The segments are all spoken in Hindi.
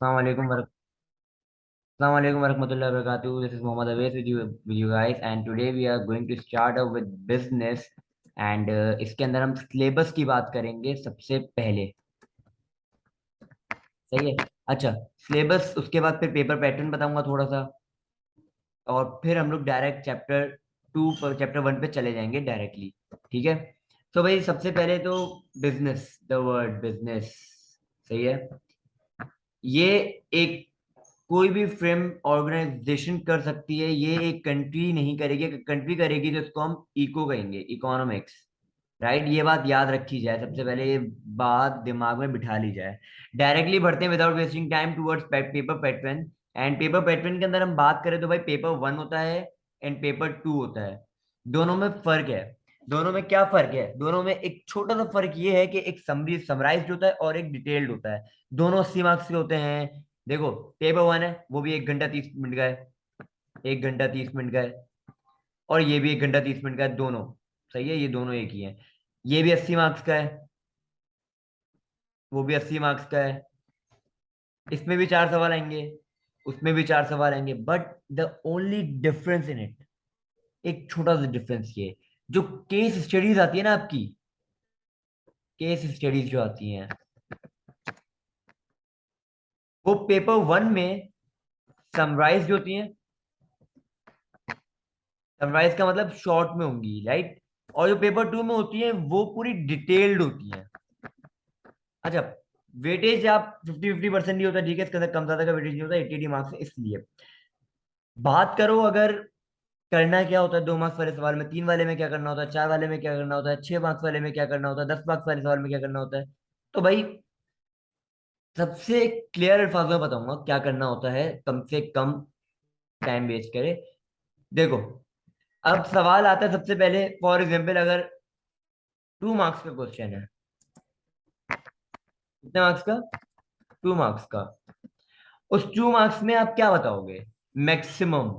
Assalamu alaikum warahmatullahi wabarakatuh. This is Mohammad Awais with you guys, and today we are going to start up with business and इसके अंदर हम सिलेबस की बात करेंगे सबसे पहले। सही है। अच्छा, सिलेबस उसके बाद फिर पेपर पैटर्न बताऊंगा थोड़ा सा, और फिर हम लोग डायरेक्ट चैप्टर 2 पर चैप्टर 1 पे चले जाएंगे डायरेक्टली। ठीक है। तो भाई सबसे पहले तो बिजनेस, द वर्ड बिजनेस। सही है। ये एक कोई भी फ्रेम ऑर्गेनाइजेशन कर सकती है, ये एक कंट्री नहीं करेगी। कंट्री करेगी तो इसको हम इको कहेंगे, इकोनॉमिक्स। राइट, ये बात याद रखी जाए, सबसे पहले ये बात दिमाग में बिठा ली जाए। डायरेक्टली बढ़ते हैं without wasting time towards paper pattern. And paper pattern के अंदर हम बात करें तो भाई पेपर 1 होता है एंड पेपर 2 होता है। दोनों में फर्क है। दोनों में क्या फर्क है? दोनों में एक छोटा सा फर्क ये है कि एक समराइज्ड होता है और एक डिटेल्ड होता है। दोनों 80 मार्क्स के होते हैं। देखो, पेपर 1 है वो भी 1 घंटा 30 मिनट का है, 1 घंटा 30 मिनट का है। और ये भी 1 घंटा 30 मिनट का है, दोनों। सही है, ये दोनों एक ही है। ये भी 80 मार्क्स का है, वो भी 80 मार्क्स का है। इसमें भी 4 सवाल आएंगे, उसमें भी 4 सवाल आएंगे, but the only difference in it, एक छोटा सा डिफरेंस ये, जो केस स्टडीज आती है ना आपकी, केस स्टडीज जो आती हैं, वो पेपर 1 में समराइज होती हैं। समराइज का मतलब शॉर्ट में होंगी, राइट। और जो पेपर 2 में होती है वो पूरी डिटेल्ड होती है। अच्छा, वेटेज आप 50-50% ही होता है, ठीक है। इसके अंदर कम ज्यादा का वेटेज नहीं होता, 80-80 मार्क्स है इसलिए। बात करो अगर करना क्या होता है 2 मार्क्स वाले सवाल में, 3 वाले में क्या करना होता है, 4 वाले में क्या करना होता है, 6 मार्क्स वाले में क्या करना होता है, 10 मार्क्स वाले सवाल में क्या करना होता है। तो भाई सबसे क्लियर अल्फाज में बताऊंगा क्या करना होता है, कम से कम टाइम वेस्ट करे। देखो, अब सवाल आता है सबसे पहले, फॉर एग्जाम्पल अगर 2 मार्क्स का क्वेश्चन है। कितने मार्क्स का? 2 मार्क्स का। उस 2 मार्क्स में आप क्या बताओगे? मैक्सिमम।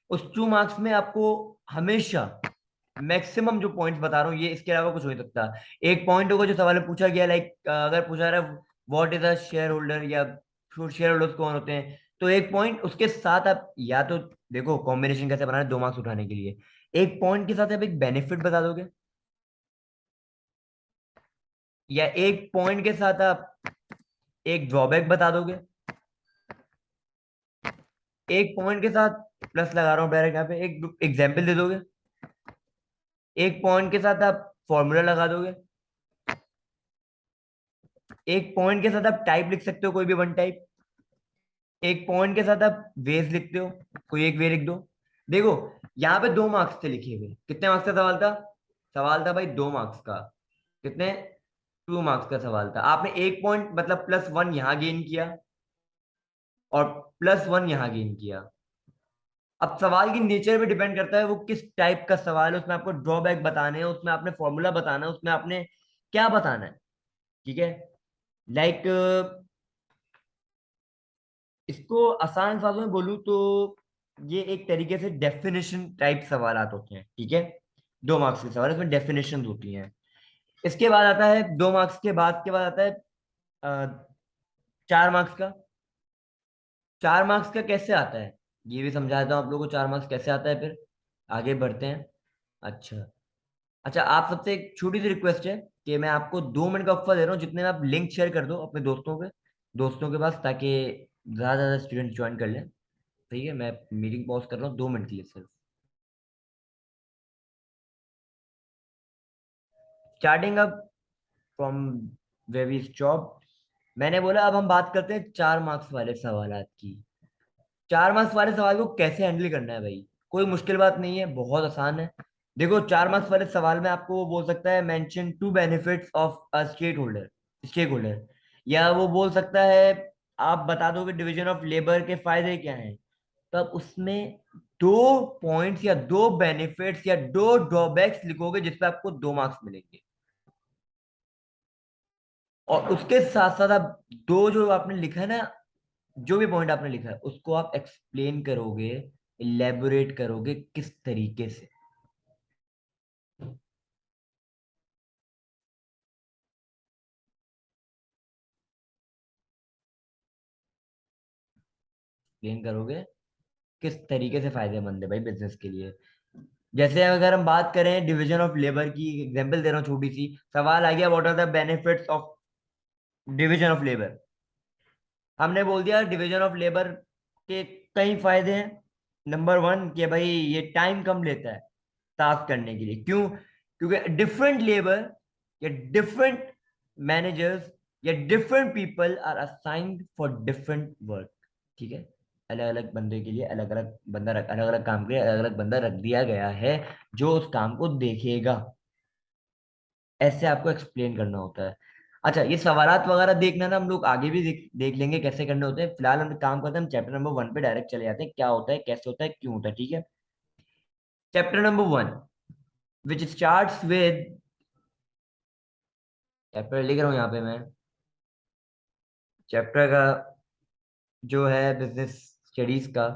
उस 2 मार्क्स में आपको हमेशा मैक्सिमम जो पॉइंट्स बता रहा हूँ, ये इसके अलावा कुछ हो नहीं सकता। एक पॉइंट होगा जो सवाल में पूछा गया, लाइक अगर पूछा रहा है what is a share holder, या शेयर होल्डर्स कौन होते हैं, तो एक पॉइंट उसके साथ आप या तो देखो कॉम्बिनेशन कैसे बनाना है 2 मार्क्स उठाने के लिए। एक पॉइंट के साथ आप एक बेनिफिट बता दोगे, या एक पॉइंट के साथ आप एक ड्रॉबैक बता दोगे, एक पॉइंट के साथ प्लस लगा रहा हूं डायरेक्ट यहाँ पे, एक एग्जाम्पल दे दोगे, एक पॉइंट के साथ आप फॉर्मूला लगा दोगे, एक पॉइंट के साथ आप टाइप लिख सकते हो, कोई भी वन टाइप। एक पॉइंट के साथ आप वेज लिखते हो, कोई एक वे लिख दो। देखो, यहाँ पे 2 मार्क्स थे लिखे हुए। कितने मार्क्स का सवाल था? सवाल था भाई 2 मार्क्स का। कितने? 2 मार्क्स का सवाल था। आपने एक पॉइंट मतलब +1 यहां गेन किया और +1 यहां गेन किया। अब सवाल की नेचर पे डिपेंड करता है वो किस टाइप का सवाल है, उसमें आपको ड्रॉबैक बताने हैं, उसमें आपने फॉर्मूला बताना है, उसमें आपने क्या बताना है। ठीक है। लाइक इसको आसान भाषा में बोलूं तो ये एक तरीके से डेफिनेशन टाइप सवालात होते हैं। ठीक है। 2 मार्क्स के सवाल, इसमें डेफिनेशन होती हैं। इसके बाद आता है 2 मार्क्स के बाद आता है 4 मार्क्स का। 4 मार्क्स का कैसे आता है ये भी समझाता हूँ आप लोगों को, 4 मार्क्स कैसे आता है फिर। आगे बढ़ते हैं। अच्छा। अच्छा, आप सबसे एक छोटी सी रिक्वेस्ट है कि मैं आपको 2 मिनट का वक्फा दे रहा हूँ, जितने में आप लिंक शेयर कर दो अपने दोस्तों के पास, ताकि ज्यादा से ज्यादा स्टूडेंट ज्वाइन कर लें। ठीक है, मैं मीटिंग पॉज कर रहा हूँ 2 मिनट के लिए सिर्फ। Starting up from where we stop. मैंने बोला अब हम बात करते हैं 4 मार्क्स वाले सवालात की। 4 मार्क्स वाले सवाल को कैसे हैंडल करना है भाई, कोई मुश्किल बात नहीं है, बहुत आसान है। देखो, 4 मार्क्स वाले सवाल में आपको वो बोल सकता है mention 2 benefits of a stakeholder, या वो बोल सकता है आप बता दोगे डिवीजन ऑफ लेबर के फायदे क्या हैं। तो आप उसमें 2 पॉइंट्स या 2 बेनिफिट्स या 2 ड्रॉबैक्स लिखोगे, जिसपे आपको 2 मार्क्स मिलेंगे। और उसके साथ साथ आप दो जो आपने लिखा है ना, जो भी पॉइंट आपने लिखा है उसको आप एक्सप्लेन करोगे, इलेबोरेट करोगे किस तरीके से। एक्सप्लेन करोगे किस तरीके से फायदेमंद है भाई बिजनेस के लिए। जैसे अगर हम बात करें डिवीजन ऑफ लेबर की, एग्जांपल दे रहा हूँ छोटी सी, सवाल आ गया what are the benefits of division of labour. हमने बोल दिया डिवीजन ऑफ लेबर के कई फायदे हैं। नंबर वन कि भाई ये टाइम कम लेता है टास्क करने के लिए। क्यों? क्योंकि डिफरेंट लेबर या डिफरेंट मैनेजर्स या different people are assigned for different work. ठीक है, अलग अलग बंदे के लिए अलग अलग बंदा अलग अलग काम के लिए अलग अलग बंदा रख दिया गया है जो उस काम को देखेगा। ऐसे आपको एक्सप्लेन करना होता है। अच्छा, ये सवालात वगैरह देखना ना हम लोग आगे भी देख लेंगे कैसे करने होते हैं। फिलहाल हम काम करते हैं, हम चैप्टर नंबर 1 पे डायरेक्ट चले जाते हैं, क्या होता है, कैसे होता है, क्यों होता है। ठीक है, chapter number 1 which starts with, chapter लिख रहा हूँ यहाँ पे मैं, चैप्टर का जो है बिजनेस स्टडीज का,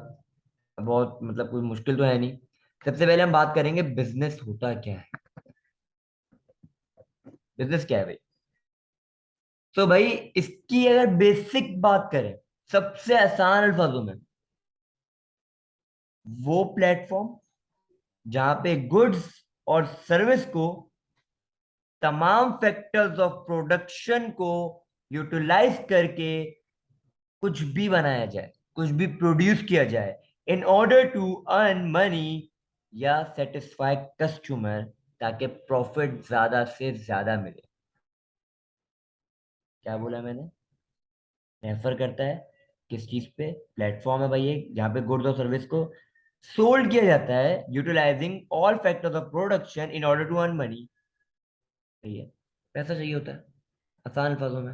बहुत मतलब कोई मुश्किल तो है नहीं। सबसे पहले हम बात करेंगे बिजनेस होता क्या है। बिजनेस क्या है भाई? तो भाई इसकी अगर बेसिक बात करें सबसे आसान अल्फाजों में, वो प्लेटफॉर्म जहां पे गुड्स और सर्विस को तमाम फैक्टर्स ऑफ प्रोडक्शन को यूटिलाइज करके कुछ भी बनाया जाए, कुछ भी प्रोड्यूस किया जाए in order to earn money या सेटिस्फाई कस्टमर, ताकि प्रॉफिट ज्यादा से ज्यादा मिले। क्या बोला मैंने? रेफर करता है किस चीज पे? प्लेटफॉर्म है भाई एक जहाँ पे गुड्स और सर्विस को सोल्ड किया जाता है utilizing all factors of production in order to earn money. सही है, पैसा चाहिए होता है आसान अल्फाजों में।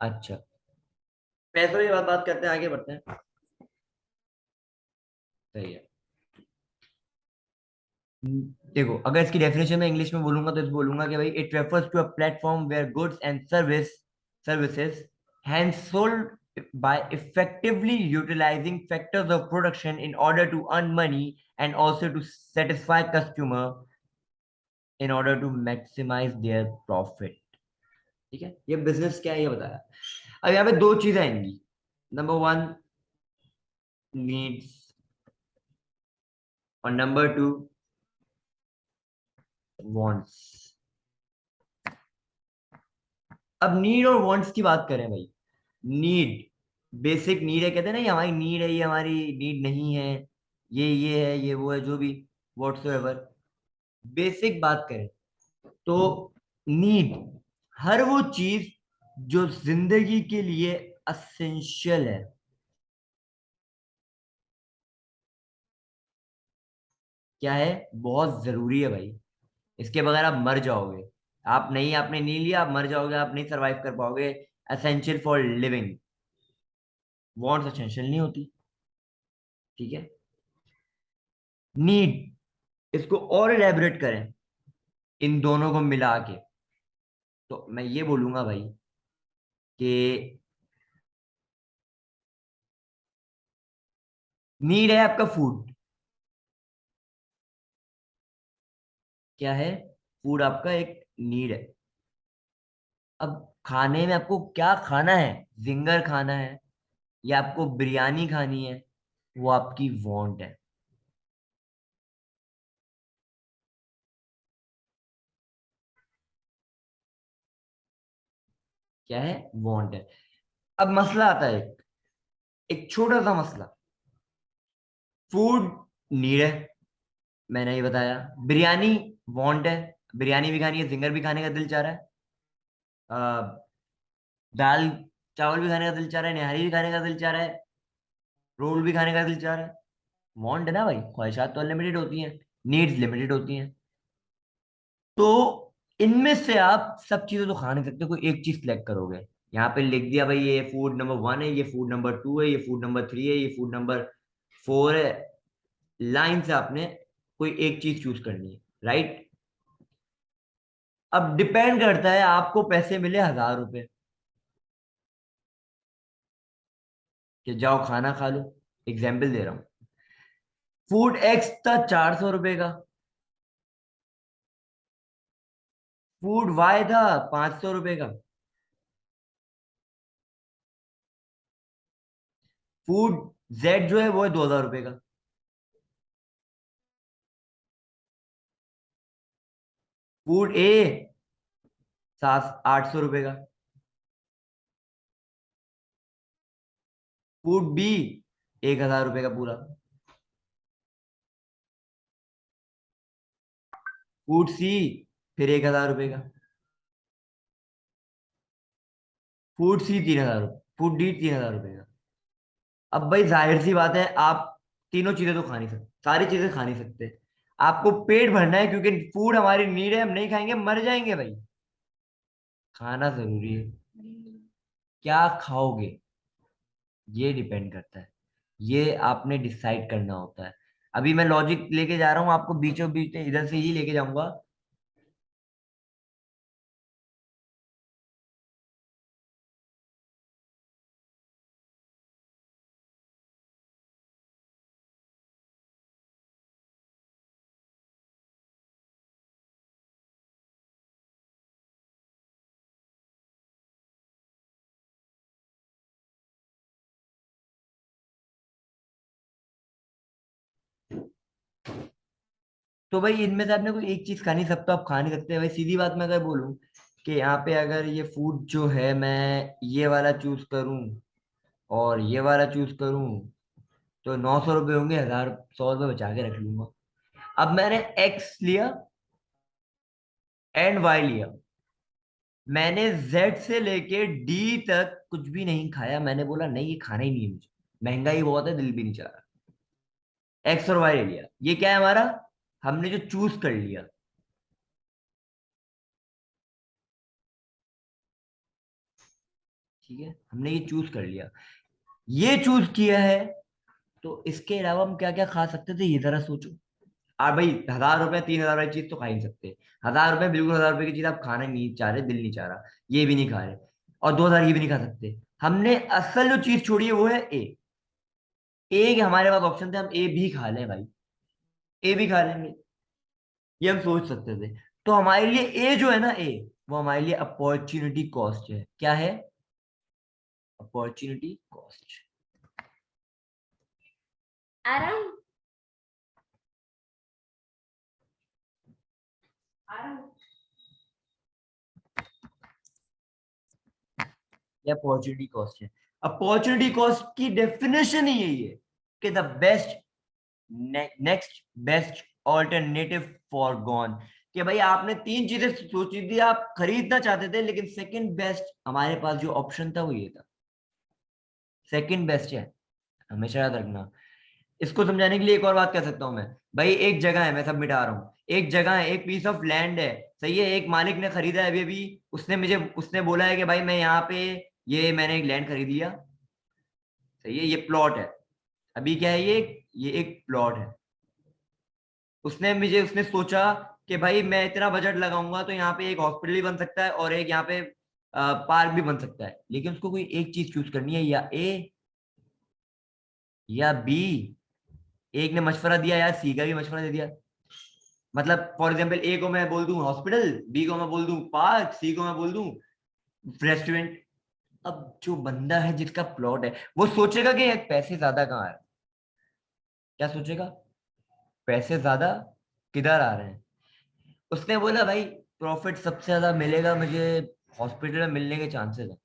अच्छा, पैसों की बात करते हैं, आगे बढ़ते हैं। सही है। देखो, अगर इसकी डेफिनेशन में इंग्लिश में बोलूंगा तो इस बोलूंगा कि भाई it refers to a platform where goods and services hand sold by effectively utilizing factors of production in order to earn money and also to satisfy customer in order to maximize their profit। ठीक है, ये बिजनेस क्या है ये बताया। अब यहाँ पे दो चीजें आएंगी। नंबर वन, नीड्स, और नंबर टू, वांट्स। अब नीड और वांट्स की बात करें भाई, नीड बेसिक नीड है, कहते हैं ना ये हमारी नीड है, ये हमारी नीड नहीं है, ये है, ये वो है, जो भी व्हाट्सोएवर। बेसिक बात करें तो नीड हर वो चीज जो जिंदगी के लिए असेंशियल है। क्या है? बहुत जरूरी है भाई, इसके बगैर आप मर जाओगे। आप नहीं, आपने नहीं लिया, आप मर जाओगे, आप नहीं सरवाइव कर पाओगे। Essential for living. Wants essential नहीं होती। ठीक है, नीड इसको और इलेबोरेट करें इन दोनों को मिला के, तो मैं ये बोलूंगा भाई कि नीड है आपका फूड। क्या है? फूड आपका एक नीड है। अब खाने में आपको क्या खाना है, जिंगर खाना है या आपको बिरयानी खानी है, वो आपकी वांट है। क्या है? वांट है। अब मसला आता है एक छोटा सा मसला। फूड नीड है, मैंने ये बताया। बिरयानी वांट है, बिरयानी भी खानी है, जिंगर भी खाने का दिल चाह रहा है, दाल चावल भी खाने का दिल चाह रहा है, निहारी भी खाने का दिल चाह रहा है, रोल भी खाने का दिल चाह रहा है। वांट है ना भाई, ख्वाहिशात तो अनलिमिटेड होती हैं, नीड्स लिमिटेड होती हैं। तो इनमें से आप सब चीजें तो खा नहीं सकते, कोई एक चीज सिलेक्ट करोगे। यहाँ पे लिख दिया भाई ये फूड नंबर 1 है, ये फूड नंबर 2 है, ये फूड नंबर 3 है, ये फूड नंबर 4 है। लाइन से आपने कोई एक चीज चूज करनी है, राइट? अब डिपेंड करता है, आपको पैसे मिले 1000 रुपए कि जाओ खाना खा लो, एग्जाम्पल दे रहा हूँ। फूड एक्स था 400 रुपए का, फूड वाई था 500 रुपए का। फूड जेड जो है वो है 2,000 रुपए का। फूड ए 800 रुपए का। फूड बी 1,000 रुपए का पूरा। फूड सी फिर 1,000 रुपए का। फूड सी 3,000 रुपये। फूड डी 3,000 रुपए का। अब भाई जाहिर सी बात है, आप तीनों चीजें तो खा नहीं सकते, सारी चीजें खा नहीं सकते। आपको पेट भरना है क्योंकि फूड हमारी नीड है, हम नहीं खाएंगे मर जाएंगे भाई। खाना जरूरी है। क्या खाओगे ये डिपेंड करता है, ये आपने डिसाइड करना होता है। अभी मैं लॉजिक लेके जा रहा हूँ आपको, बीचों बीच इधर से ही लेके जाऊंगा। तो भाई इनमें से आपने कोई एक चीज खा नहीं, सब तो आप खा नहीं सकते भाई। सीधी बात मैं अगर बोलूं कि यहाँ पे अगर ये फूड जो है मैं ये वाला चूज करूं और ये वाला चूज करूं, तो 900 रुपये होंगे, 1,000 100 रुपये बचा के रख लूंगा। अब मैंने एक्स लिया एंड वाई लिया, मैंने जेड से लेके डी तक कुछ भी नहीं खाया, मैंने बोला नहीं ये खाना ही नहीं है मुझे, महंगाई बहुत है, दिल भी नहीं चाह रहा। एक्स और वाई ले लिया, ये क्या है हमारा, हमने जो चूज कर लिया। ठीक है, हमने ये चूज कर लिया, ये चूज किया है। तो इसके अलावा हम क्या क्या खा सकते थे ये जरा सोचो। और भाई 1,000 रुपए 3,000 वाली चीज तो खा ही नहीं सकते। 1,000 रुपए बिल्कुल 1,000 रुपए की चीज आप खाना नहीं चाह रहे, दिल नहीं चाह रहा, ये भी नहीं खा रहे। और 2,000 ये भी नहीं खा सकते। हमने असल जो चीज छोड़ी है वो है ए। ए के हमारे पास ऑप्शन थे, हम ए भी खा लें भाई, ए भी खा लेंगे, ये हम सोच सकते थे। तो हमारे लिए ए जो है ना, ए वो हमारे लिए अपॉर्चुनिटी कॉस्ट है। क्या है? Opportunity cost. आराम आराम। ये अपॉर्चुनिटी कॉस्ट है। अपॉर्चुनिटी कॉस्ट की डेफिनेशन ही यही है कि the best next best alternative for gone. कि भाई आपने तीन चीजें सोची थी, आप खरीदना चाहते थे, लेकिन सेकंड बेस्ट हमारे पास जो ऑप्शन था वो ये था। सेकंड बेस्ट है, हमेशा याद रखना। इसको समझाने के लिए एक और बात कर सकता हूं मैं। भाई एक जगह है, मैं सब मिटा रहा हूँ, एक जगह है, एक पीस ऑफ लैंड है, सही है, एक मालिक ने खरीदा है अभी अभी। उसने बोला है कि भाई मैं यहाँ पे, ये मैंने एक लैंड खरीद लिया, सही है, ये प्लॉट है। अभी क्या है, ये एक प्लॉट है। उसने सोचा कि भाई मैं इतना बजट लगाऊंगा तो यहाँ पे एक हॉस्पिटल भी बन सकता है और एक यहाँ पे पार्क भी बन सकता है। लेकिन उसको कोई एक चीज चूज करनी है, या ए या बी। एक ने मशवरा दिया यार, सी का भी मशवरा दे दिया। मतलब फॉर एग्जाम्पल, ए को मैं बोल दूं हॉस्पिटल, बी को मैं बोल दूं पार्क, सी को मैं बोल दूं रेस्टोरेंट। अब जो बंदा है जिसका प्लॉट है वो सोचेगा कि यार पैसे ज्यादा कहाँ है। क्या सोचेगा? पैसे ज्यादा किधर आ रहे हैं। उसने बोला भाई प्रॉफिट सबसे ज्यादा मिलेगा मुझे हॉस्पिटल में, मिलने के चांसेस है,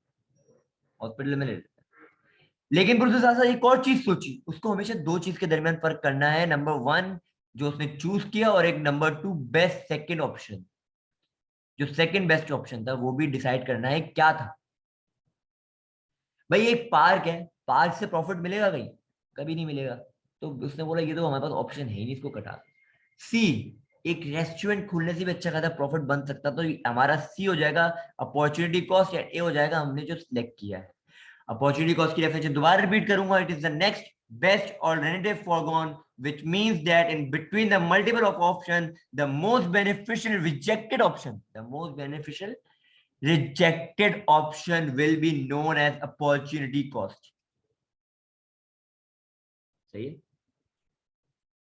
हॉस्पिटल में ले लेते हैं। लेकिन फिर उसके साथ साथ एक और चीज सोची, उसको हमेशा दो चीज के दरमियान फर्क करना है। नंबर वन जो उसने चूज किया, और एक number two best second option. जो सेकंड बेस्ट ऑप्शन था वो भी डिसाइड करना है क्या था। भाई एक पार्क है, पार्क से प्रॉफिट मिलेगा कहीं? कभी नहीं मिलेगा। तो उसने बोला ये तो हमारे पास ऑप्शन है ही नहीं, इसको कटा। सी, एक रेस्टोरेंट खोलने से भी अच्छा खासा प्रॉफिट बन सकता, तो हमारा सी हो जाएगा अपॉर्चुनिटी कॉस्ट, या ए हो जाएगा हमने जो सिलेक्ट किया है। अपॉर्चुनिटी कॉस्ट की डेफिनेशन दोबारा रिपीट करूंगा, it is the next best alternative foregone, which means that in between the multiple of option, the most beneficial rejected option will be known as opportunity cost। सही है।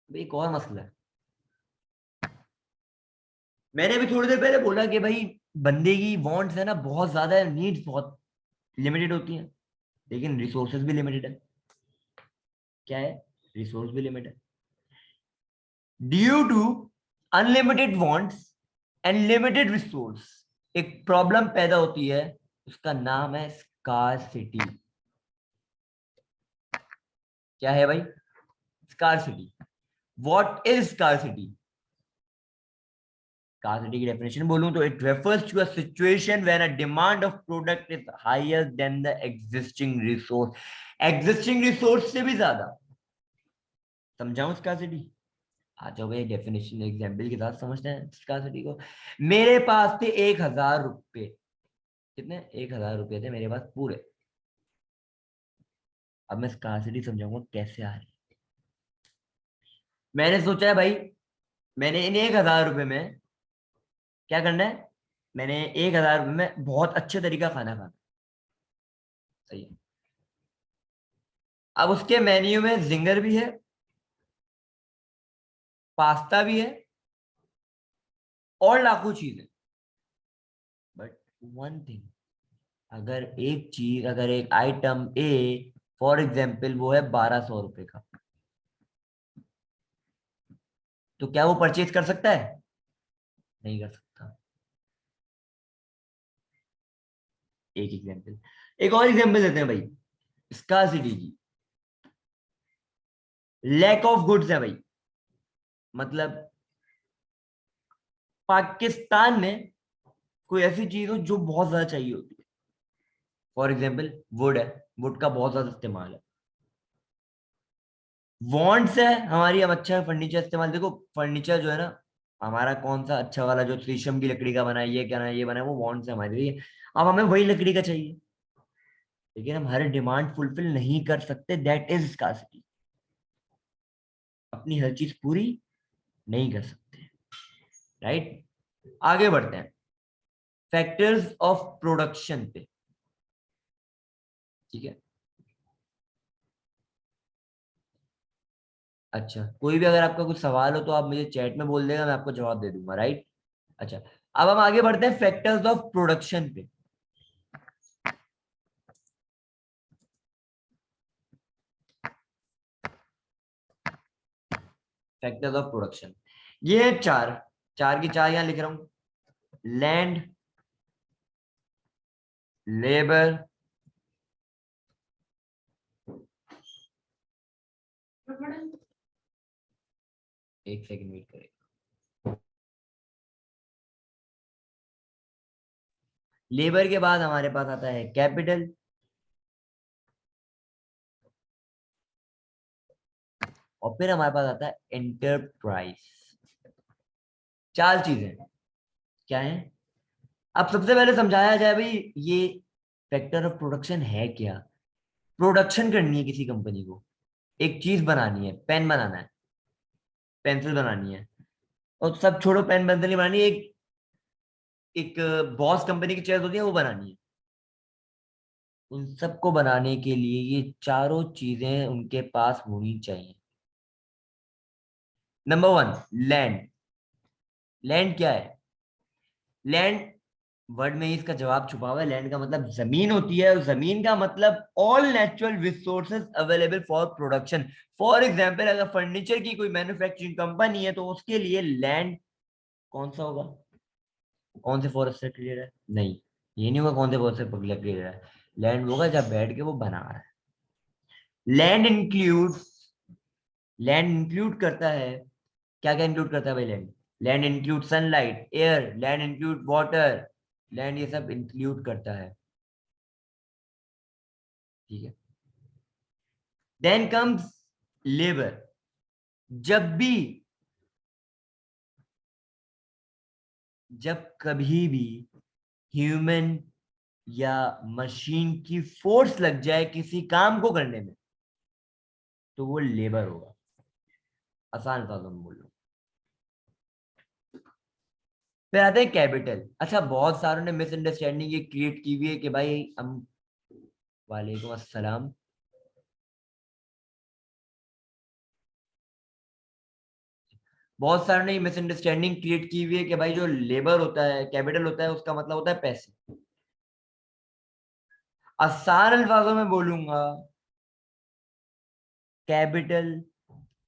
भाई एक और मसला है, मैंने भी थोड़ी देर पहले बोला कि भाई बंदे की वांट्स है ना बहुत ज्यादा है, नीड्स बहुत लिमिटेड होती हैं, लेकिन रिसोर्सेज भी लिमिटेड है। क्या है, रिसोर्स भी लिमिट है। Due to unlimited wants and limited resource एक प्रॉब्लम पैदा होती है, उसका नाम है स्कार्सिटी। क्या है भाई, scarcity. What is scarcity? Scarcity की डेफिनेशन बोलूं तो it refers to a situation when a demand of product is higher than the existing resource. Existing resource से भी ज्यादा। समझाऊं स्कार्सिटी? आ जाओ भाई, डेफिनेशन एग्जांपल के साथ समझते हैं स्कार्सिटी को। मेरे पास थे 1,000 रुपए। कितने? 1,000 रुपए थे मेरे पास पूरे। अब मैं स्कार्सिटी समझाऊंगा कैसे आ रही। मैंने सोचा है भाई, मैंने इन 1,000 रुपए में क्या करना है, मैंने 1,000 रुपए में बहुत अच्छे तरीका खाना खाना। सही है। अब उसके मेन्यू में जिंगर भी है, पास्ता भी है, और लाखों चीजें। बट वन थिंग, अगर एक चीज, अगर एक आइटम ए फॉर एग्जाम्पल वो है 1,200 रुपए का, तो क्या वो परचेज कर सकता है? नहीं कर सकता। एक एग्जाम्पल। एक और एग्जाम्पल देते हैं भाई, स्कार्सिटी की। लैक ऑफ गुड्स है भाई, मतलब पाकिस्तान में कोई ऐसी चीज हो जो बहुत ज्यादा चाहिए होती है। फॉर एग्जाम्पल वुड है, वुड का बहुत ज्यादा इस्तेमाल है। वॉन्ट्स है हमारी, हम अच्छा फर्नीचर इस्तेमाल, देखो फर्नीचर जो है ना हमारा, कौन सा अच्छा वाला जो शीशम की लकड़ी का बना है, ये क्या ना ये बना है, वो वॉन्ट्स है हमारे लिए। अब हमें वही लकड़ी का चाहिए, लेकिन हम हर डिमांड फुलफिल नहीं कर सकते, दैट इज स्कार्सिटी। अपनी हर चीज पूरी नहीं कर सकते। राइट। आगे बढ़ते हैं फैक्टर्स ऑफ प्रोडक्शन पे। ठीक है। अच्छा, कोई भी अगर आपका कुछ सवाल हो तो आप मुझे चैट में बोल देगा, मैं आपको जवाब दे दूंगा। राइट। अच्छा, अब हम आगे बढ़ते हैं फैक्टर्स ऑफ प्रोडक्शन पे। फैक्टर्स ऑफ प्रोडक्शन, ये है चार। चार की चार यहां लिख रहा हूं। लैंड, लेबर, एक सेकंड वेट करें। लेबर के बाद हमारे पास आता है कैपिटल, और फिर हमारे पास आता है एंटरप्राइज। चार चीजें क्या है? अब सबसे पहले समझाया जाए भाई, ये फैक्टर ऑफ प्रोडक्शन है क्या। प्रोडक्शन करनी है किसी कंपनी को, एक चीज बनानी है, पेन बनाना है, पेंसिल बनानी है, और सब छोड़ो, पेन पेंसिल नहीं बनानी, एक एक बॉस कंपनी की चेयर होती है वो बनानी है। उन सबको बनाने के लिए ये चारों चीजें उनके पास होनी चाहिए। Number one, land. लैंड क्या है? लैंड वर्ड में ही इसका जवाब छुपा हुआ है। लैंड का मतलब जमीन होती है, और जमीन का मतलब all natural resources available for production. For example, अगर फर्नीचर की कोई मैन्युफैक्चरिंग कंपनी है तो उसके लिए लैंड कौन सा होगा? कौन से फॉरेस्ट से क्लियर है? नहीं, ये नहीं होगा कौन से फॉरेस्ट से क्लियर है। लैंड होगा जब बैठ के वो बना रहा है। लैंड इंक्लूड, लैंड इंक्लूड करता है, क्या क्या इंक्लूड करता है भाई land? Land include sunlight, air, land include water, land ये सब इंक्लूड करता है। ठीक है। Then comes labour. जब भी, जब कभी भी ह्यूमन या मशीन की फोर्स लग जाए किसी काम को करने में, तो वो लेबर होगा। आसान भाषा में बोल लो। फिर आते हैं कैपिटल। अच्छा, बहुत सारों ने मिसअंडरस्टैंडिंग ये क्रिएट की हुई है कि भाई हम, वालेकुम अस्सलाम, बहुत सारों ने मिसअंडरस्टैंडिंग क्रिएट की हुई है कि भाई जो लेबर होता है, कैपिटल होता है, उसका मतलब होता है पैसे। आसान अल्फाजों में बोलूंगा capital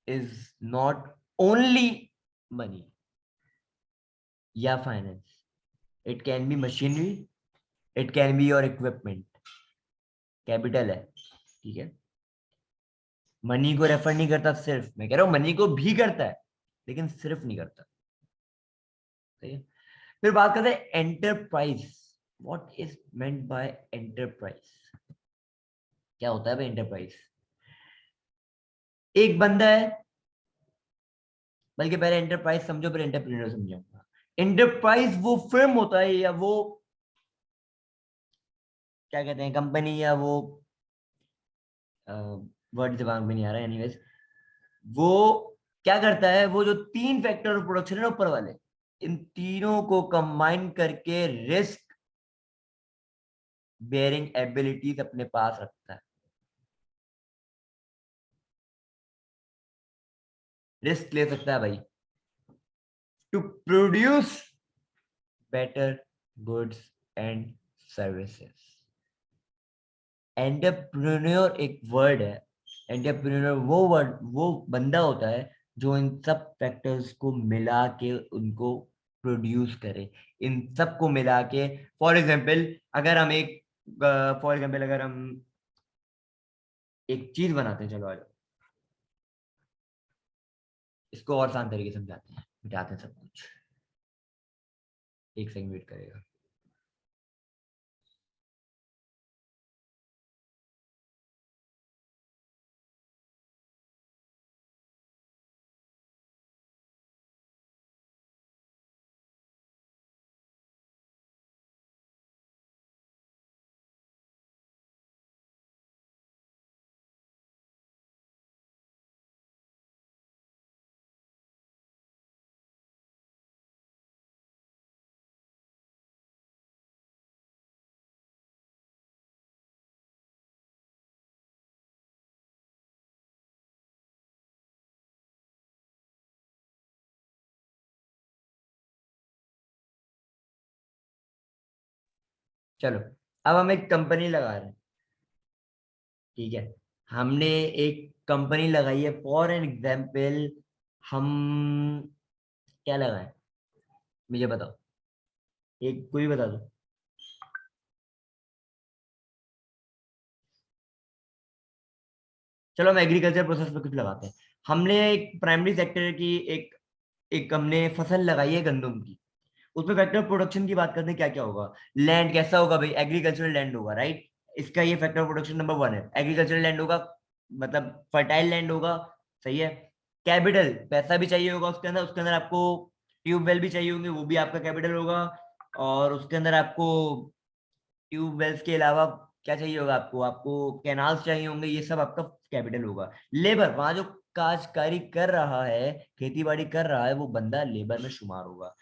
is not only money या finance, it can be machinery, it can be your equipment, capital है, ठीक है। मनी को रेफर नहीं करता सिर्फ, मैं कह रहा हूं मनी को भी करता है लेकिन सिर्फ नहीं करता, सही है। फिर बात करते हैं enterprise, what is meant by enterprise, क्या होता है भाई एंटरप्राइज? एक बंदा है, बल्कि पहले एंटरप्राइज समझो फिर एंटरप्रेन्योर समझाऊंगा। एंटरप्राइज वो फर्म होता है या वो क्या कहते हैं कंपनी, या वो वर्ड दिमाग में नहीं आ रहा है, एनीवेज वो क्या करता है, वो जो तीन फैक्टर ऑफ प्रोडक्शन है ना ऊपर वाले, इन तीनों को कंबाइन करके रिस्क बेयरिंग एबिलिटीज अपने पास रखता है। रिस्क ले सकता है भाई to produce better goods and services. Entrepreneur एक वर्ड है, एंटरप्रेन्योर वो वर्ड वो बंदा होता है जो इन सब फैक्टर्स को मिला के उनको प्रोड्यूस करे, इन सब को मिला के। फॉर एग्जाम्पल अगर हम एक फॉर एग्जाम्पल अगर हम एक चीज बनाते हैं, चलो आ जाओ, इसको और आसान तरीके से समझाते हैं, मिटाते हैं सब कुछ, एक सेकंड वेट करेगा। चलो अब हम एक कंपनी लगा रहे हैं, ठीक है। हमने एक कंपनी लगाई है, फॉर एन एग्जाम्पल हम क्या लगाएं, मुझे बताओ, एक कोई बता दो। चलो हम एग्रीकल्चर प्रोसेस पे कुछ लगाते हैं। हमने एक प्राइमरी सेक्टर की एक एक हमने फसल लगाई है गंदम की, उसमें फैक्टर ऑफ प्रोडक्शन की बात करते हैं, क्या क्या होगा। लैंड कैसा होगा भाई, एग्रीकल्चरल लैंड होगा, राइट। इसका ये factor of production number one है, एग्रीकल्चरल लैंड होगा, मतलब फर्टाइल लैंड होगा, सही है। कैपिटल पैसा भी चाहिए होगा उसके अंदर आपको ट्यूबवेल भी चाहिए होंगे, वो भी आपका कैपिटल होगा। और उसके अंदर आपको ट्यूबवेल्स के अलावा क्या चाहिए होगा, आपको आपको कैनाल्स चाहिए होंगे, ये सब आपका कैपिटल होगा। लेबर, वहां जो काश्तकारी कर रहा है, खेती बाड़ी कर रहा है, वो बंदा लेबर में शुमार होगा।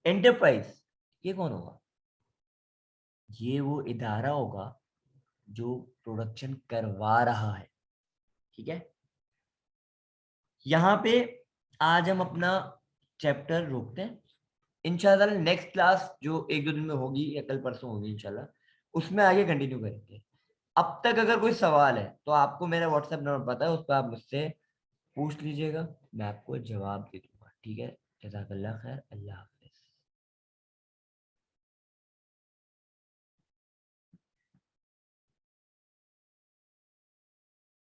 एंटरप्राइज ये कौन होगा, ये वो इदारा होगा जो प्रोडक्शन करवा रहा है, ठीक है। यहाँ पे आज हम अपना चैप्टर रोकते हैं, इंशाल्लाह नेक्स्ट क्लास जो एक दो दिन में होगी या कल परसों होगी इंशाल्लाह, उसमें आगे कंटिन्यू करेंगे। अब तक अगर कोई सवाल है तो आपको मेरा व्हाट्सएप नंबर पता है, उस पर आप मुझसे पूछ लीजिएगा, मैं आपको जवाब दे दूंगा, ठीक है। जज़ाकल्लाह खैर, अल्लाह हाफ़िज़।